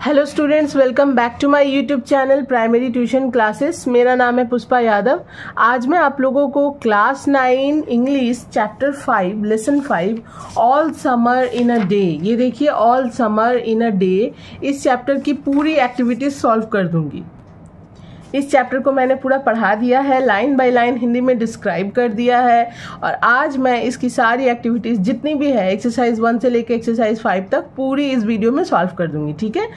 Hello students, welcome back to my YouTube channel primary tuition classes. मेरा नाम है पुष्पा यादव। आज मैं आप लोगों को class 9 English chapter 5 lesson 5 all summer in a day, ये देखिए all summer in a day, इस चैप्टर की पूरी एक्टिविटीज सॉल्व कर दूंगी। इस चैप्टर को मैंने पूरा पढ़ा दिया है, लाइन बाय लाइन हिंदी में डिस्क्राइब कर दिया है और आज मैं इसकी सारी एक्टिविटीज़ जितनी भी है एक्सरसाइज 1 से लेकर एक्सरसाइज 5 तक पूरी इस वीडियो में सॉल्व कर दूंगी। ठीक है,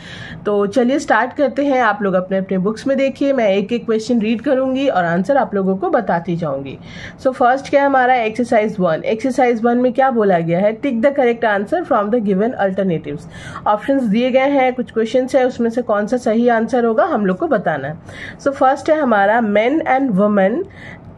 तो चलिए स्टार्ट करते हैं। आप लोग अपने अपने बुक्स में देखिए, मैं एक एक क्वेश्चन रीड करूंगी और आंसर आप लोगों को बताती जाऊंगी। सो फर्स्ट क्या है हमारा एक्सरसाइज 1। एक्सरसाइज 1 में क्या बोला गया है, tick the correct answer from the given alternatives. Options दिए गए हैं, कुछ क्वेश्चन है, उसमें से कौन सा सही आंसर होगा हम लोग को बताना है। सो फर्स्ट है हमारा men and women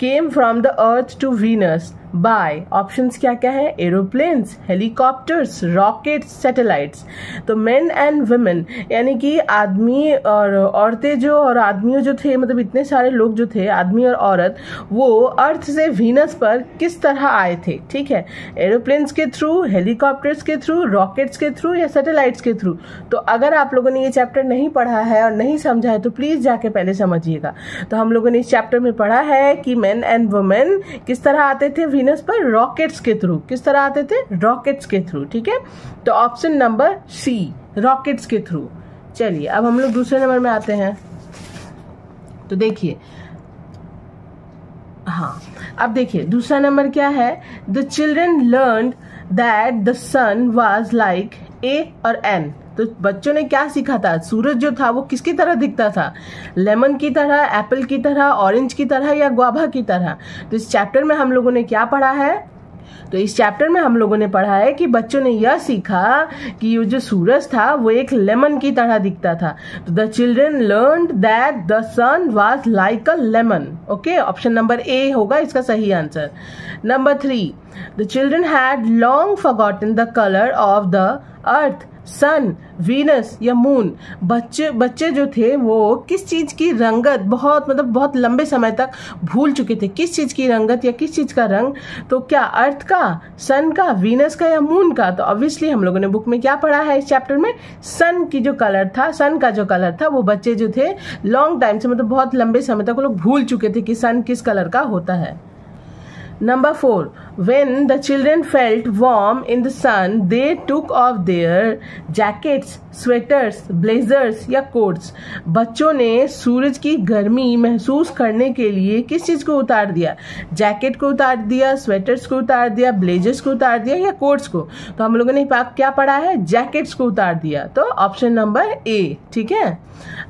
came from the earth to Venus by, options क्या क्या है, एरोप्लेन्स, हेलीकॉप्टर्स, रॉकेट्स, सैटेलाइट्स। तो men and women यानी कि आदमी और औरतें जो और आदमियों जो थे, मतलब इतने सारे लोग जो थे, आदमी और औरत, वो अर्थ से वीनस पर किस तरह आए थे। ठीक है, एरोप्लेन्स के थ्रू, हेलीकॉप्टर्स के थ्रू, रॉकेट्स के थ्रू या सैटेलाइट्स के थ्रू। तो अगर आप लोगों ने ये चैप्टर नहीं पढ़ा है और नहीं समझा है तो प्लीज जाके पहले समझिएगा। तो हम लोगों ने इस चैप्टर में पढ़ा है कि men and women किस तरह आते थे वीनस पर, रॉकेट्स के थ्रू। किस तरह आते थे, रॉकेट्स के थ्रू। ठीक है, तो ऑप्शन नंबर सी, रॉकेट्स के थ्रू। चलिए अब हम लोग दूसरे नंबर में आते हैं। तो देखिए, हाँ अब देखिए दूसरा नंबर क्या है, the children learn that the sun was like a और एन। तो बच्चों ने क्या सीखा था, सूरज जो था वो किसकी तरह दिखता था, लेमन की तरह, एप्पल की तरह, ऑरेंज की तरह या गुआवा की तरह। तो इस चैप्टर में हम लोगों ने क्या पढ़ा है, तो इस चैप्टर में हम लोगों ने पढ़ा है कि बच्चों ने यह सीखा कि ये जो सूरज था वो एक लेमन की तरह दिखता था। तो the children learned that the sun was like a lemon. Okay, option number A होगा इसका सही answer. Number 3, the children had long forgotten the colour of the earth, sun, Venus या मून। बच्चे जो थे वो किस चीज की रंगत बहुत लंबे समय तक भूल चुके थे। किस चीज की रंगत या किस चीज का रंग, तो क्या अर्थ का, सन का, वीनस का या मून का। तो ऑब्वियसली हम लोगों ने बुक में क्या पढ़ा है इस चैप्टर में, सन की जो कलर था, सन का जो कलर था वो बच्चे जो थे लॉन्ग टाइम से, मतलब बहुत लंबे समय तक वो लोग भूल चुके थे कि सन किस कलर का होता है। Number 4, when the children felt warm in the sun, they took off their jackets, sweaters, blazers या coats। बच्चों ने सूरज की गर्मी महसूस करने के लिए किस चीज को उतार दिया, जैकेट को उतार दिया, स्वेटर्स को उतार दिया, ब्लेजर्स को उतार दिया या कोट्स को। तो हम लोगों ने क्या पढ़ा है, जैकेट्स को उतार दिया। तो ऑप्शन नंबर ए। ठीक है,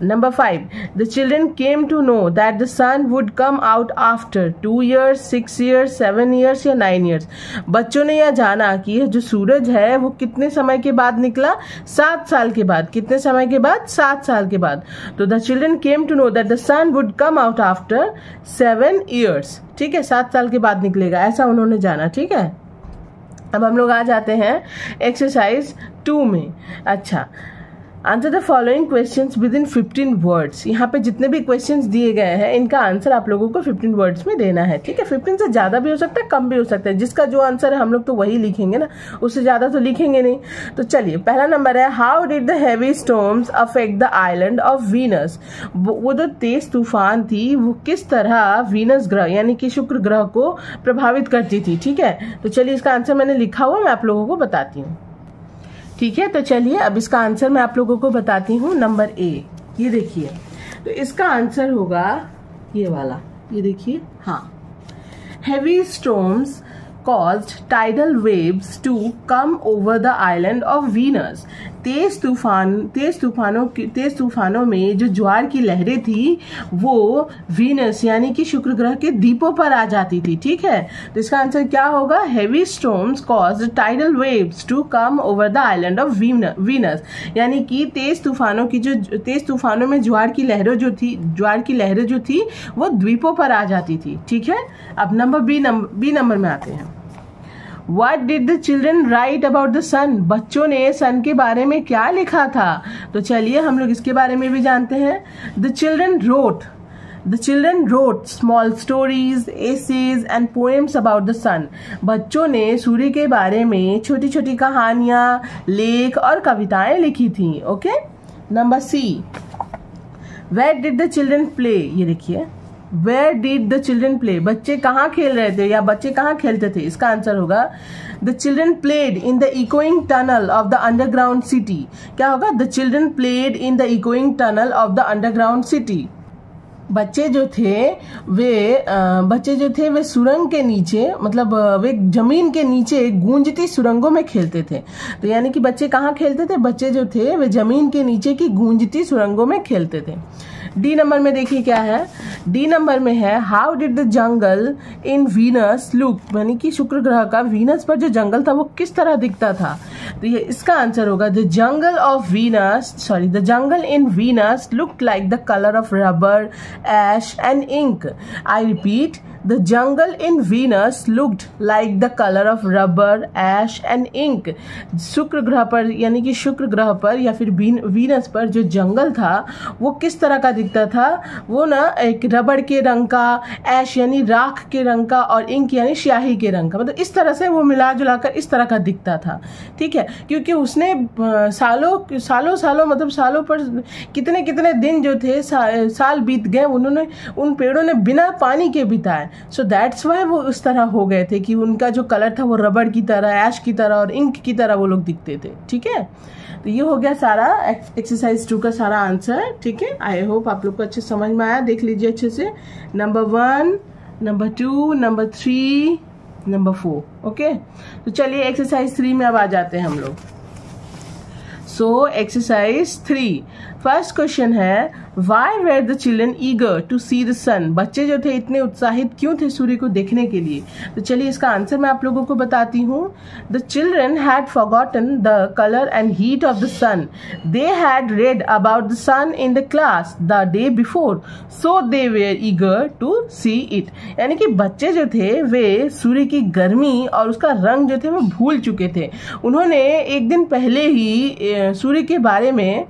number 5, the children came to know that the sun would come out after 2 years, 6 years, 7 years या 9 years। बच्चों ने यह जाना कि यह जो सूरज है वो कितने समय के बाद निकला, 7 साल के बाद। कितने समय के बाद, 7 साल के बाद। तो the children came to know that the sun would come out after 7 years। ठीक है, 7 साल के बाद निकलेगा, ऐसा उन्होंने जाना। ठीक है, अब हम लोग आ जाते हैं एक्सरसाइज 2 में। अच्छा, answer the following questions with in 15 words. यहाँ पे जितने भी क्वेश्चंस दिए गए हैं इनका आंसर आप लोगों को 15 वर्ड्स में देना है। ठीक है, 15 से ज्यादा भी हो सकता है, कम भी हो सकता है, जिसका जो आंसर है हम लोग तो वही लिखेंगे ना, उससे ज्यादा तो लिखेंगे नहीं। तो चलिए, पहला नंबर है, how did the heavy storms affect the island of Venus. वो जो तेज तूफान थी वो किस तरह वीनस ग्रह यानी कि शुक्र ग्रह को प्रभावित करती थी। ठीक है, तो चलिए इसका आंसर मैंने लिखा हुआ, मैं आप लोगों को बताती हूँ। ठीक है, तो चलिए अब इसका आंसर मैं आप लोगों को बताती हूँ। नंबर ए, ये देखिए, तो इसका आंसर होगा ये वाला, ये देखिए, हाँ, heavy storms caused tidal waves to come over the island of Venus। तेज तूफानों में जो ज्वार की लहरें थी वो वीनस यानी कि शुक्र ग्रह के द्वीपों पर आ जाती थी। ठीक है, तो इसका आंसर क्या होगा, heavy storms caused tidal waves to come over the island of Venus। यानी कि तेज तूफानों में ज्वार की लहरें जो थी वो द्वीपों पर आ जाती थी। ठीक है, अब नंबर बी नंबर में आते हैं। What did the children write about the sun? बच्चों ने सन के बारे में क्या लिखा था। तो चलिए हम लोग इसके बारे में भी जानते हैं। The children wrote small stories, essays and poems about the sun। बच्चों ने सूर्य के बारे में छोटी छोटी कहानियां, लेख और कविताएं लिखी थी। Okay, number C, where did the children play, ये देखिए where did the children play, बच्चे कहाँ खेल रहे थे या बच्चे कहाँ खेलते थे। इसका आंसर होगा the children played in the echoing tunnel of the underground city. क्या होगा, the children played in the echoing tunnel of the underground city. बच्चे जो थे वे सुरंग के नीचे, मतलब वे जमीन के नीचे गूंजती सुरंगों में खेलते थे। तो यानी कि बच्चे कहाँ खेलते थे, बच्चे जो थे वे जमीन के नीचे की गूंजती सुरंगों में खेलते थे। डी नंबर में देखिए क्या है, डी नंबर में है how did the jungle in Venus look, यानी कि शुक्र ग्रह का वीनस पर जो जंगल था वो किस तरह दिखता था। तो ये इसका आंसर होगा the jungle in Venus looked like the colour of rubber, ash and ink. I repeat, the jungle in Venus looked like the colour of rubber, ash and ink. शुक्र ग्रह पर, यानी कि शुक्र ग्रह पर या फिर वीनस पर जो जंगल था वो किस तरह का दिखता था, वो ना एक रबड़ के रंग का, ऐश यानी राख के रंग का और इंक यानी स्याही के रंग का, मतलब इस तरह से वो मिला जुला कर इस तरह का दिखता था। ठीक है, क्योंकि उसने सालों मतलब सालों पर कितने कितने दिन जो थे, साल बीत गए, उन्होंने उन पेड़ों ने बिना पानी के बिताए। सो दैट्स वाई वो उस तरह हो गए थे कि उनका जो कलर था वो रबड़ की तरह, ऐश की तरह और इंक की तरह वो लोग दिखते थे। ठीक है, तो ये हो गया सारा एक्सरसाइज 2 का सारा आंसर। ठीक है, आई होप आप लोग को अच्छे समझ में आया। देख लीजिए अच्छे से, number 1, number 2, number 3, number 4। Okay, तो चलिए एक्सरसाइज 3 में अब आ जाते हैं हम लोग। सो एक्सरसाइज 3, फर्स्ट क्वेश्चन है why were the children eager to see the sun. बच्चे जो थे इतने उत्साहित क्यों थे सूर्य को देखने के लिए। तो चलिए इसका आंसर मैं आप लोगों को बताती हूँ। The children had forgotten the colour and heat of the sun. They had read about the sun in the class the day before, so they were eager to see it. यानी कि बच्चे जो थे वे सूर्य की गर्मी और उसका रंग जो थे वो भूल चुके थे। उन्होंने एक दिन पहले ही सूर्य के बारे में,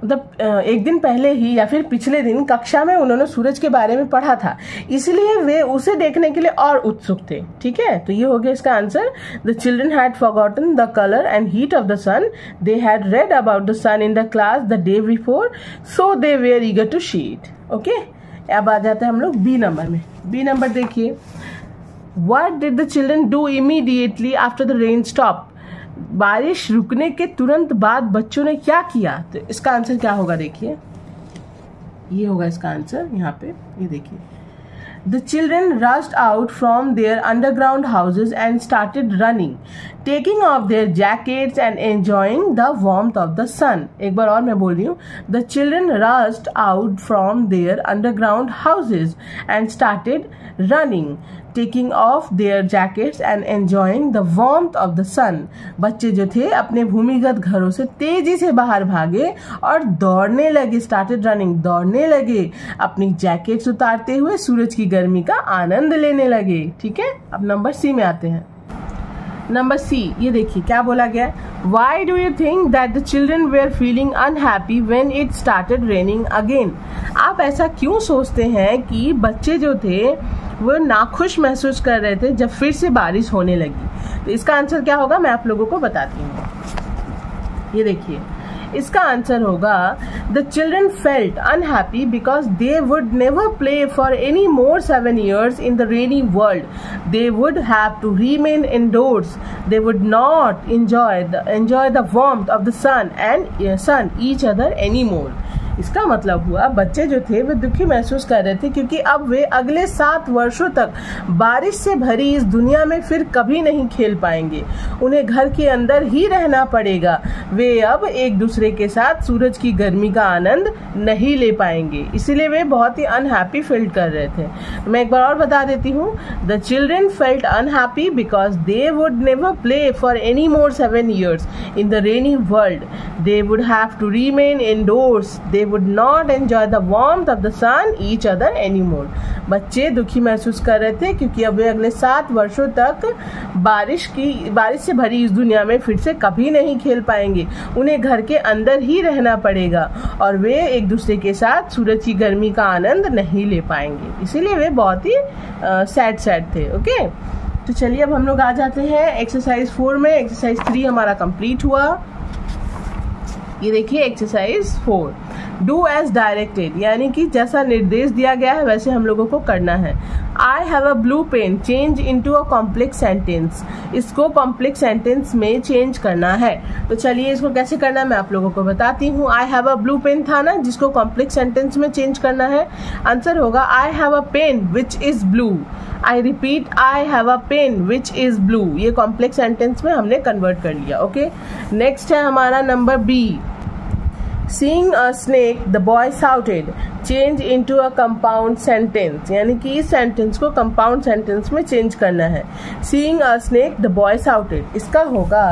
मतलब एक दिन पहले ही या फिर पिछले दिन कक्षा में उन्होंने सूरज के बारे में पढ़ा था, इसलिए वे उसे देखने के लिए और उत्सुक थे। ठीक है, तो ये हो गया इसका answer. The children had forgotten the colour and heat of the sun. They had read about the sun in the class the day before, so they were eager to see it. Okay, अब आ जाते हैं हम लोग B number में। B number देखिए, what did the children do immediately after the rain stop. बारिश रुकने के तुरंत बाद बच्चों ने क्या किया। तो इसका आंसर क्या होगा, देखिए ये होगा इसका आंसर यहाँ पे, ये देखिए। The children rushed out from their underground houses and started running, taking off their jackets and enjoying the warmth of the sun. एक बार और मैं बोल रही हूँ। The children rushed out from their underground houses and started running, taking off their jackets and enjoying the warmth of the sun. बच्चे जो थे अपने भूमिगत घरों से तेजी से बाहर भागे और दौड़ने लगे, started running, दौड़ने लगे, अपनी जैकेट्स उतारते हुए सूरज की गर्मी का आनंद लेने लगे। ठीक है, अब नंबर सी में आते हैं। नंबर सी, ये देखिए क्या बोला गया। Why do you think that the children were feeling unhappy when it started raining again? आप ऐसा क्यों सोचते हैं कि बच्चे जो थे वो नाखुश महसूस कर रहे थे जब फिर से बारिश होने लगी। तो इसका आंसर क्या होगा, मैं आप लोगों को बताती हूँ। ये देखिए इसका आंसर होगा the children felt unhappy because they would never play for any more 7 years in the rainy world. They would have to remain indoors. They would not enjoy the warmth of the sun each other any more. इसका मतलब हुआ बच्चे जो थे वे दुखी महसूस कर रहे थे क्योंकि अब वे अगले 7 वर्षों तक बारिश से भरी इस दुनिया में फिर कभी नहीं खेल पाएंगे। उन्हें घर के अंदर ही रहना पड़ेगा। वे अब एक दूसरे के साथ सूरज की गर्मी का आनंद नहीं ले पाएंगे, इसीलिए वे बहुत ही अनहैप्पी फील कर रहे थे। मैं एक बार और बता देती हूँ। The children felt unhappy because they would never play for any more 7 years in the rainy world. They would have to remain indoors. They would not enjoy the warmth of the sun each other anymore. बच्चे दुखी महसूस कर रहे थे क्योंकि अब वे अगले 7 वर्षों तक बारिश से भरी इस दुनिया में फिर से कभी नहीं खेल पाएंगे। उन्हें घर के अंदर ही रहना पड़ेगा और वे एक दूसरे के साथ सूरज की गर्मी का आनंद नहीं ले पाएंगे, इसीलिए वे बहुत ही सैड थे। ओके, तो चलिए अब हम लोग आ जाते हैं एक्सरसाइज 4 में। एक्सरसाइज 3 हमारा कंप्लीट हुआ। ये देखिए एक्सरसाइज 4, डू एज डायरेक्टेड, यानी कि जैसा निर्देश दिया गया है वैसे हम लोगों को करना है। I have a blue pen, change into a complex sentence, इसको कॉम्प्लेक्स सेंटेंस में चेंज करना है। तो चलिए इसको कैसे करना है मैं आप लोगों को बताती हूँ। I have a blue pen था ना, जिसको कॉम्प्लेक्स सेंटेंस में चेंज करना है। आंसर होगा I have a pen which is blue. I repeat, I have a pen which is blue. ये कॉम्प्लेक्स सेंटेंस में हमने कन्वर्ट कर लिया। ओके, नेक्स्ट है हमारा number B. Seeing a snake, the boy shouted. Change into a compound sentence, यानी कि इस सेंटेंस को कंपाउंड सेंटेंस में चेंज करना है। Seeing a snake, the boy shouted. इसका होगा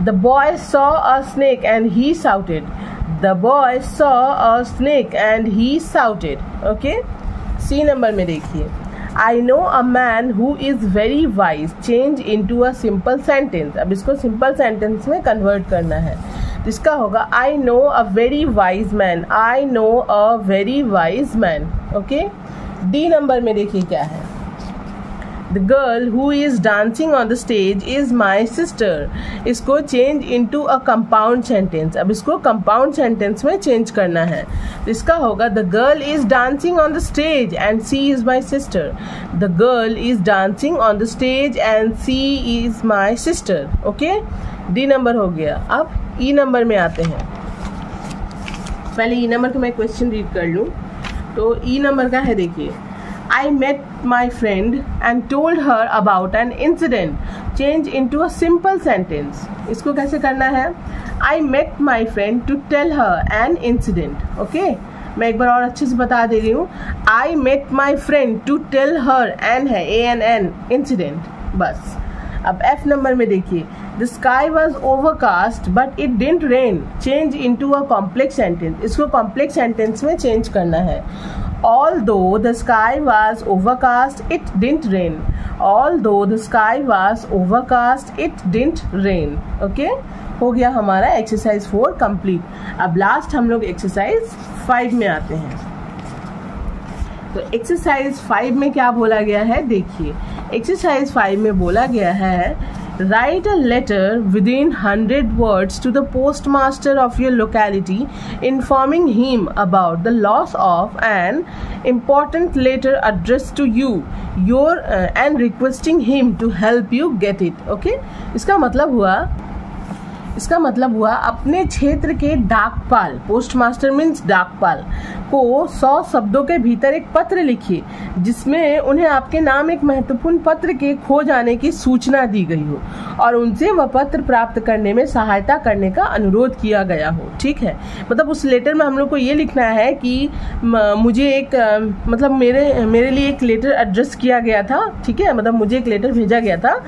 The boy saw a snake and he shouted. The boy saw a snake and he shouted. Okay? C number में देखिए, I know a man who is very wise. Change into a simple sentence. अब इसको simple sentence में convert करना है। इसका होगा I know a very wise man. I know a very wise man. Okay? D number में देखिए क्या है, The girl who is dancing on the stage is my sister. इसको change into a compound sentence. अब इसको compound sentence में change करना है। इसका होगा The girl is dancing on the stage and she is my sister. The girl is dancing on the stage and she is my sister. Okay? D number हो गया। अब E नंबर में आते हैं। पहले E नंबर का मैं question read कर लूँ। तो E नंबर का है, देखिए, I met my friend and told her about an incident. Change into a simple sentence. इसको कैसे करना है? I met my friend to tell her an incident. Okay? मैं एक बार और अच्छे से बता दे रही हूँ। I met my friend to tell her an है ANN incident, बस। अब F नंबर में देखिए, The sky was overcast but it didn't rain. Change into a complex sentence. इसको complex sentence में change करना है। Although the sky was overcast, it didn't rain. Although the sky was overcast, it didn't rain. Okay? हो गया हमारा exercise 4 complete. अब last हम लोग एक्सरसाइज 5 में आते हैं। तो एक्सरसाइज 5 में क्या बोला गया है, देखिए एक्सरसाइज 5 में बोला गया है, Write a letter within 100 words to the postmaster of your locality, informing him about the loss of an important letter addressed to you, and requesting him to help you get it. Okay? इसका मतलब हुआ अपने क्षेत्र के डाकपाल, postmaster means डाकपाल को 100 शब्दों के भीतर एक पत्र लिखिए जिसमें उन्हें आपके नाम एक महत्वपूर्ण पत्र के खो जाने की सूचना दी गई हो और उनसे वह पत्र प्राप्त करने में सहायता करने का अनुरोध किया गया हो। ठीक है, मतलब उस लेटर में हम लोग को ये लिखना है कि मुझे एक मतलब मेरे लिए एक लेटर एड्रेस किया गया था। ठीक है, मतलब मुझे एक लेटर भेजा गया था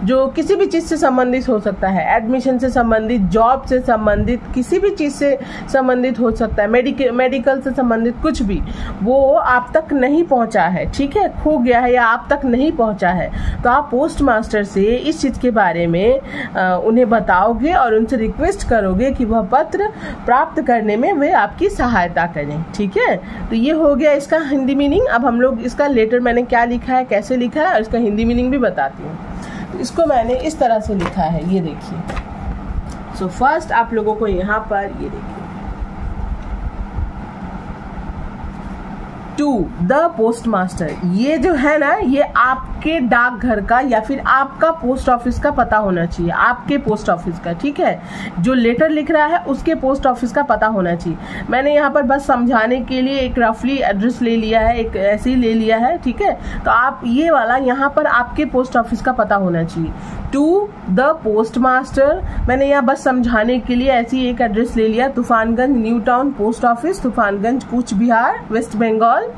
जो किसी भी चीज़ से संबंधित हो सकता है, एडमिशन से संबंधित, जॉब से संबंधित, किसी भी चीज़ से संबंधित हो सकता है, मेडिकल से संबंधित कुछ भी, वो आप तक नहीं पहुंचा है। ठीक है, खो गया है या आप तक नहीं पहुंचा है, तो आप पोस्ट मास्टर से इस चीज़ के बारे में उन्हें बताओगे और उनसे रिक्वेस्ट करोगे कि वह पत्र प्राप्त करने में वे आपकी सहायता करें। ठीक है, तो ये हो गया इसका हिंदी मीनिंग। अब हम लोग इसका लेटर मैंने क्या लिखा है, कैसे लिखा है और इसका हिंदी मीनिंग भी बताती हूँ। तो इसको मैंने इस तरह से लिखा है, ये देखिए। सो फर्स्ट आप लोगों को यहाँ पर ये देखिए, टू द पोस्ट मास्टर, ये जो है ना, ये आपके डाकघर का या फिर आपका पोस्ट ऑफिस का पता होना चाहिए, आपके पोस्ट ऑफिस का। ठीक है, जो लेटर लिख रहा है उसके पोस्ट ऑफिस का पता होना चाहिए। मैंने यहाँ पर बस समझाने के लिए एक रफली एड्रेस ले लिया है, एक ऐसे ही ले लिया है। ठीक है, तो आप ये वाला यहाँ पर आपके पोस्ट ऑफिस का पता होना चाहिए। टू द पोस्ट मास्टर, मैंने यहाँ बस समझाने के लिए ऐसी एक एड्रेस ले लिया, Tufanganj new town post office, Tufanganj Cooch Behar, west Bengal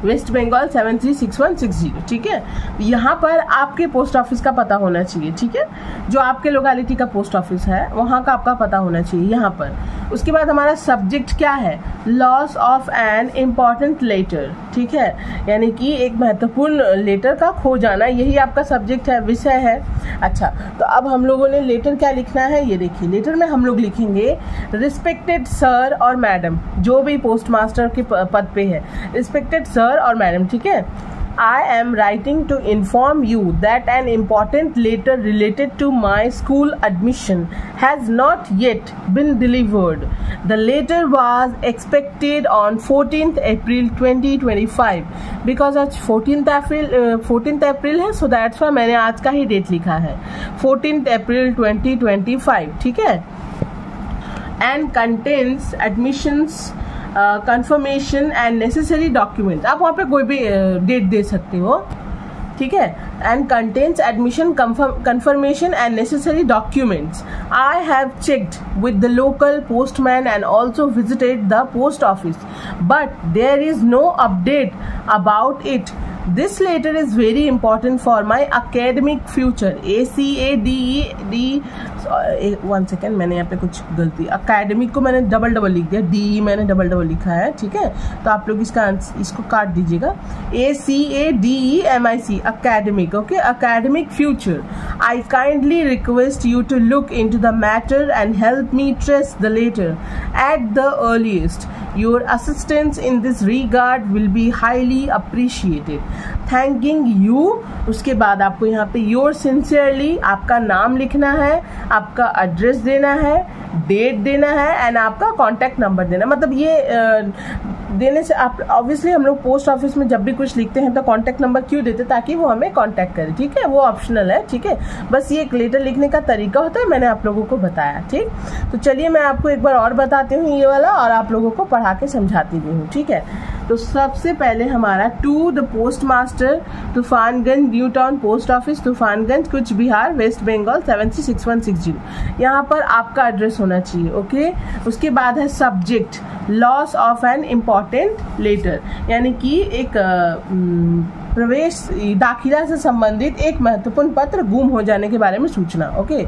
736160। ठीक है, यहाँ पर आपके पोस्ट ऑफिस का पता होना चाहिए। ठीक है, जो आपके लोकेलिटी का पोस्ट ऑफिस है वहाँ का आपका पता होना चाहिए यहाँ पर। उसके बाद हमारा सब्जेक्ट क्या है, loss of an important letter. ठीक है, यानी कि एक महत्वपूर्ण लेटर का खो जाना, यही आपका सब्जेक्ट है, विषय है। अच्छा, तो अब हम लोगों ने लेटर क्या लिखना है, ये देखिए। लेटर में हम लोग लिखेंगे रिस्पेक्टेड सर और मैडम, जो भी पोस्ट मास्टर के पद पे है, रिस्पेक्टेड सर और मैडम। ठीक है, I am writing to inform you that an important letter related to my school admission has not yet been delivered. The letter was expected on 14th April 2025. Because आज 14th अप्रैल है, so that's why मैंने आज का ही date लिखा है 14th April 2025. ठीक है. And contains admissions confirmation and necessary documents. आप वहाँ पे कोई भी डेट दे सकते हो. ठीक है. And contains admission confirmation and necessary documents. I have checked with the local postman and also visited the post office, but there is no update about it. This letter is very important for my academic future. ACADED 1 second, मैंने यहाँ पे कुछ गलती, academic को मैंने double लिख दिया, DE मैंने डबल लिखा है. ठीक है. तो आप लोग इसको काट दीजिएगा. ACADEMIC academic. Okay, academic future. I kindly request you to look into the matter and help me trace the letter at the earliest. Your assistance in this regard will be highly appreciated. Thanking you. उसके बाद आपको यहाँ पे your sincerely आपका नाम लिखना है, आपका एड्रेस देना है, डेट देना है एंड आपका कॉन्टैक्ट नंबर देना. मतलब ये देने से आप ऑब्वियसली हम लोग पोस्ट ऑफिस में जब भी कुछ लिखते हैं तो कॉन्टैक्ट नंबर क्यों देते हैं, ताकि वो हमें कॉन्टैक्ट करे. ठीक है. वो ऑप्शनल है. ठीक है. बस ये एक लेटर लिखने का तरीका होता है, मैंने आप लोगों को बताया. ठीक. तो चलिए मैं आपको एक बार और बताती हूँ ये वाला, और आप लोगों को पढ़ा के समझाती भी हूँ. ठीक है. तो सबसे पहले हमारा to the post master, Tufanganj, new town post office, Tufanganj, Cooch Behar, west Bengal 736160. यहाँ पर आपका एड्रेस होना चाहिए. ओके. उसके बाद है subject, loss of an important letter, यानी कि एक प्रवेश दाखिला से संबंधित एक महत्वपूर्ण पत्र गुम हो जाने के बारे में सूचना. ओके.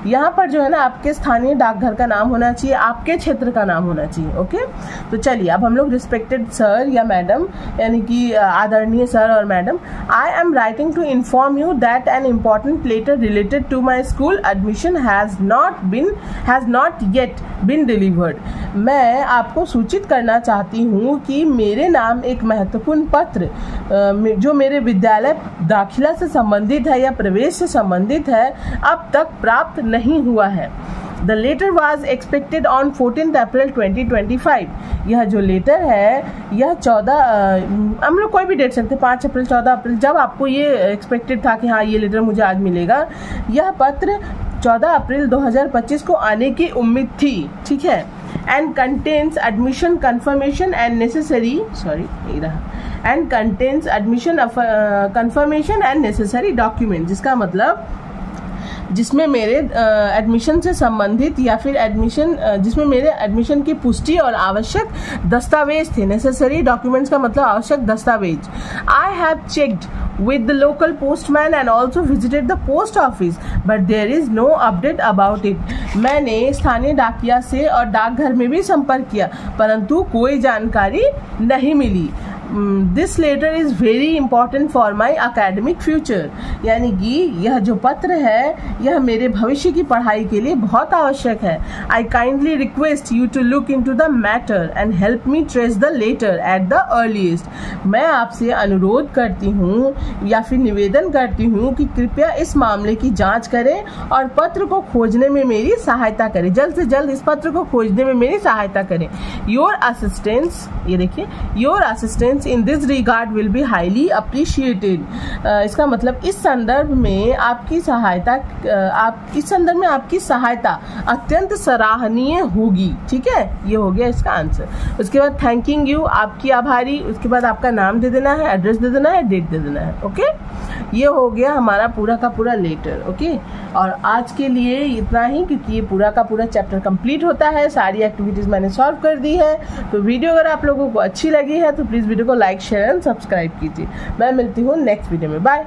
यहाँ पर जो है ना आपके स्थानीय डाकघर का नाम होना चाहिए, आपके क्षेत्र का नाम होना चाहिए. ओके. तो चलिए अब हम लोग रिस्पेक्टेड सर या मैडम, यानी कि आदरणीय सर और madam, I am writing to inform you that an important letter related to my school admission has not yet been delivered. मैं आपको सूचित करना चाहती हूँ कि मेरे नाम एक महत्वपूर्ण पत्र जो मेरे विद्यालय दाखिला से संबंधित है या प्रवेश से संबंधित है अब तक प्राप्त नहीं हुआ है. The letter was expected on 14th April 2025. यह जो लेटर है यह 14 हम लोग कोई भी डेट सकते, 5 अप्रैल, 14 अप्रैल, जब आपको ये एक्सपेक्टेड था कि हाँ ये लेटर मुझे आज मिलेगा, यह पत्र 14 अप्रैल 2025 को आने की उम्मीद थी. ठीक है. And contains admission confirmation and necessary confirmation and necessary document, जिसका मतलब जिसमें मेरे एडमिशन से संबंधित या फिर जिसमें मेरे एडमिशन की पुष्टि और आवश्यक दस्तावेज थे. नेसेसरी डॉक्यूमेंट्स का मतलब आवश्यक दस्तावेज. I have checked with the local postman and also visited the post office, but there is no update about it. मैंने स्थानीय डाकिया से और डाकघर में भी संपर्क किया, परंतु कोई जानकारी नहीं मिली. This letter is very important for my academic future, यानी कि यह जो पत्र है यह मेरे भविष्य की पढ़ाई के लिए बहुत आवश्यक है. I kindly request you to look into the matter and help me trace the letter at the earliest. मैं आपसे अनुरोध करती हूँ या फिर निवेदन करती हूँ कि कृपया इस मामले की जांच करें और पत्र को खोजने में मेरी सहायता करें. जल्द से जल्द इस पत्र को खोजने में मेरी सहायता करें. योर असिस्टेंस, ये देखिए, your assistance in this regard will be highly appreciated. इसका मतलब इस संदर्भ में आपकी सहायता अत्यंत सराहनीय होगी. ठीक है. ये हो गया इसका आंसर. उसके बाद थैंकिंग यू, आपकी आभारी. उसके बाद आपका नाम दे देना है, एड्रेस दे देना है, डेट दे देना है. ओके. ये हो गया हमारा पूरा का पूरा लेटर. ओके. और आज के लिए इतना ही, क्योंकि ये पूरा का पूरा चैप्टर कंप्लीट होता है. सारी एक्टिविटीज मैंने सॉल्व कर दी है. तो वीडियो अगर आप लोगों को अच्छी लगी है तो प्लीज वीडियो को लाइक, शेयर एंड सब्सक्राइब कीजिए. मैं मिलती हूँ नेक्स्ट वीडियो में. बाय.